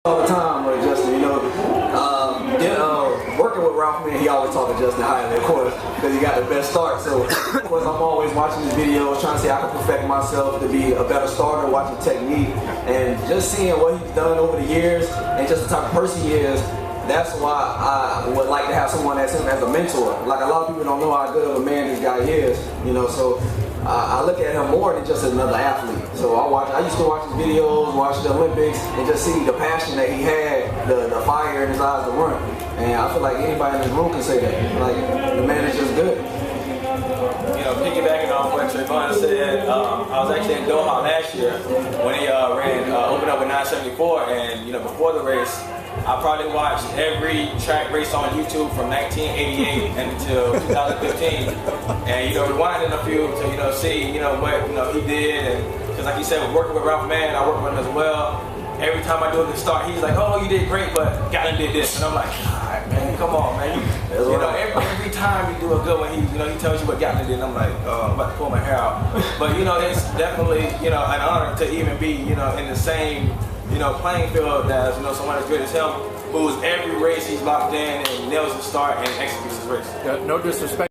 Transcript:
all the time, like Justin, working with Ralph, man, he always talking Justin highly, of course, because he got the best start. So, of course, I'm always watching his videos, trying to see how I can perfect myself to be a better starter, watching technique, and just seeing what he's done over the years, and just the type of person he is. That's why I would like to have someone as him as a mentor. Like, a lot of people don't know how good of a man this guy is, so I look at him more than just another athlete. So I used to watch his videos, watch the Olympics, and just see the passion that he had, the fire in his eyes to run. And I feel like anybody in this room can say that. Like, the man is just good. Piggybacking off what Trayvon said, I was actually in Doha last year when he opened up with 974, and before the race, I probably watched every track race on YouTube from 1988 until 2015, and rewinding a few to see what he did, and because like you said, working with Ralph Mann, I work with him as well. Every time I do a good start, he's like, "Oh, you did great, but Gatlin did this," and I'm like, "All right, man, come on, man." Every time you do a good one, he tells you what Gatlin did, and I'm like, "Oh, I'm about to pull my hair out." But it's definitely an honor to even be in the same playing field as someone as good as him, who's every race he's locked in and nails the start and executes his race. No disrespect.